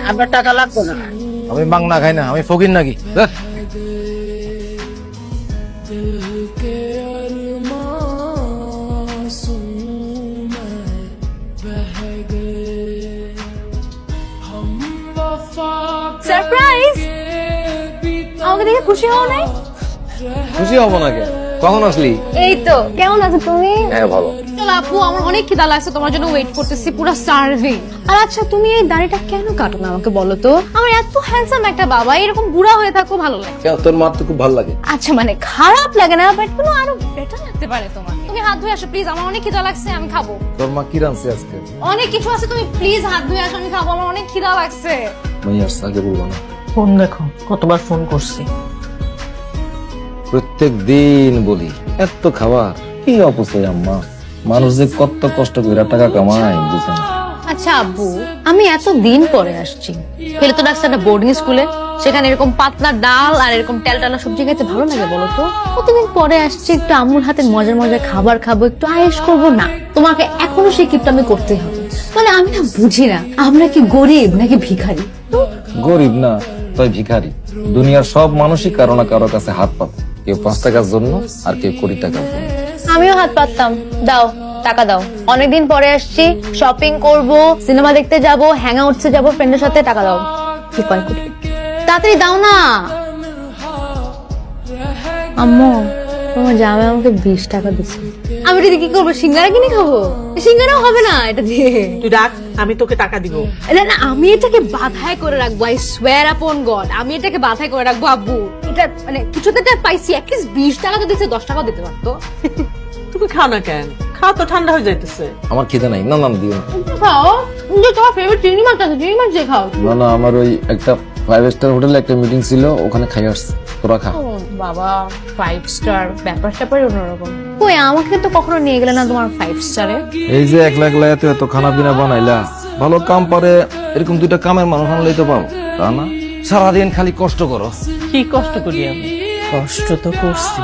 আপনার টাকা লাগবে না। আমি বাংলা খাই না, আমি ফকির নাকি? ধ্যাৎ। সারপ্রাইজ! আমাকে দেখে খুশি হও নাই? খুশি হব না কেন? কখন আসলি? এই তো। কেমন আছো তুমি? হ্যাঁ ভালো। চলো আপু, আমার অনেক খিদা লাগছে, তোমার জন্য ওয়েট করতেছি, পুরো সার্ভিং। আর আচ্ছা, তুমি এই দাড়িটা কেন কাটো না আমাকে বলো তো? আমার এত হ্যান্ডসাম একটা বাবা, এরকম বুড়া হয়ে থাকো ভালো লাগে। কেন, তোর মার তো খুব ভালো লাগে। আচ্ছা মানে খারাপ লাগে না, বাট কোনো আরো বেটার লাগতে পারে তোমার। তুমি হাত ধুয়ে আসো প্লিজ, আমার অনেক খিদা লাগছে, আমি খাবো। তোর মা কি রাঁধছে আজকে? অনেক কিছু আছে, তুমি প্লিজ হাত ধুয়ে আসো, আমি খাবো, আমার অনেক খিদা লাগছে। আমি আসছে আগে বলবো না। ফোন দেখো, কতবার ফোন করছি। প্রত্যেক দিন বলি এত খাবার কি অপচয় আম্মা। মানুষ যে কত কষ্ট করে টাকা কামায় বুঝে না। আচ্ছা আব্বু, আমি এত দিন পরে আসছি, ফেলে তো ডাকছে একটা বোর্ডিং স্কুলে, সেখানে এরকম পাতলা ডাল আর এরকম টালা সবজি খেতে ভালো লাগে বলো তো? কতদিন পরে আসছি, একটু আম্মুর হাতের মজার মজার খাবার খাবো, একটু আয়েশ করবো না? তোমাকে এখনো সেই কিপটা আমি করতেই হবে। মানে আমি না বুঝি না, আমরা কি গরিব নাকি ভিখারি? গরিব না, তাই ভিখারি। দুনিয়ার সব মানুষই কারো না কারো কাছে হাত পাবে, কেউ 5 টাকার জন্য আর কেউ 20 টাকার জন্য। আমিও হাত পাততাম। দাও টাকা দাও, অনেকদিন পরে আসছি, শপিং করব, সিনেমা দেখতে যাব, হ্যাং আউটসে যাব ফ্রেন্ডের সাথে, টাকা দাও। কি কয় করি, তাড়াতাড়ি দাও না। আম্মু, তোমার জামাই আমাকে 20 টাকা দিচ্ছে, আমি এটা দিয়ে কি করবো? সিঙ্গারা কিনে খাবো? সিঙ্গারাও হবে না এটা দিয়ে। তুই রাখ, আমি তোকে টাকা দিব। না না, আমি এটাকে বাধাই করে রাখবো, আই সোয়ার আপন গড, আমি এটাকে বাধাই করে রাখবো আব্বু। এটা মানে কিছুতে একটা পাইছি, অ্যাটলিস্ট 20 টাকা তো দিচ্ছে, 10 টাকাও দিতে পারতো। তুমি খাও না কেন? খাও তো, ঠান্ডা হয়ে যাইতেছে। আমার খিদে নাই। না না দিও না। খাও, যে তোমার ফেভারিট চিংড়ি মাছ আছে, চিংড়ি মাছ দিয়ে খাও। না না, আমার ওই একটা 5 স্টার হোটেলে একটা মিটিং ছিল, ওখানে খাই আসছি। তোরা খা। ও বাবা, 5 স্টার ব্যাপার স্যাপারই অন্যরকম। কই, আমাকে তো কখনো নিয়ে গেলে না তোমার 5 স্টারে। এই যে একলা একলা এত এত খানা পিনা বানাইলা, ভালো কাম পারে এরকম 2টা কামের মানুষ আনলেই তো পাবো, তা না? সারাদিন খালি কষ্ট করো। কি কষ্ট করি আমি? কষ্ট তো করছি,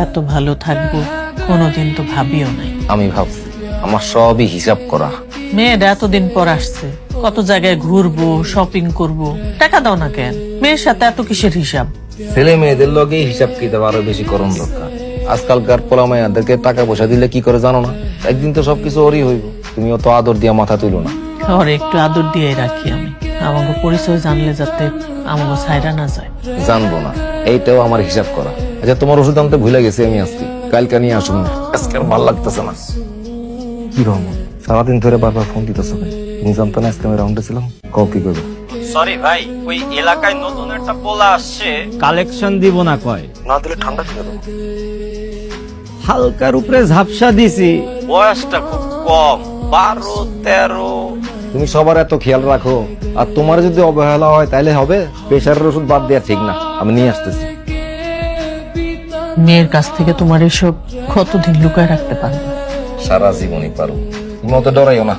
এত ভালো থাকবো কোনোদিন তো ভাবিও নাই। আমি ভাবছি আমার সবই হিসাব করা। মেয়েরা এতদিন পর আসছে, কত জায়গায় ঘুরবো, শপিং করব, টাকা দাও না কেন? মেয়ের সাথে এত কিসের হিসাব? ছেলে মেয়েদের লগে হিসাব কিতাব আরো বেশি করণ দরকার। আজকালকার পোলা মাইয়াদেরকে টাকা পয়সা দিলে কি করে জানো না? একদিন তো সবকিছু ওরই হইব। তুমি অত আদর দিয়া মাথা তুলো না। ঘরে একটু আদর দিয়ে রাখি আমি, আমাকে পরিচয় জানলে যাতে আমাকে ছাইরা না যায়। জানবো না, এইটাও আমার হিসাব করা। আচ্ছা, তোমার ওষুধ আনতে ভুলে গেছি আমি আজকে, কালকে নিয়ে আসুন। আজকে আর ভাল লাগতেছে না। কি রহমান, সারাদিন ধরে বারবার ফোন দিতেছো? তুমি জানতো না আজকে আমি রাউন্ডে ছিলাম? কও কি করবো? সরি ভাই, ওই এলাকায় নতুন একটা পোলা আসছে, কালেকশন দিব না কয়। না দিলে ঠান্ডা খেয়ে দেবো। হালকার উপরে ঝাপসা দিছি, বয়সটা খুব কম, 12-13। তুমি সবার এত খেয়াল রাখো, আর তোমার যদি অবহেলা হয় তাহলে হবে? প্রেশারের ওষুধ বাদ দেওয়া ঠিক না, আমি নিয়ে আসতেছি। মেয়ের কাছ থেকে তোমার এসব কতদিন লুকায় রাখতে পারবে? সারা জীবনই পারো। তুমি অত ডরাইও না।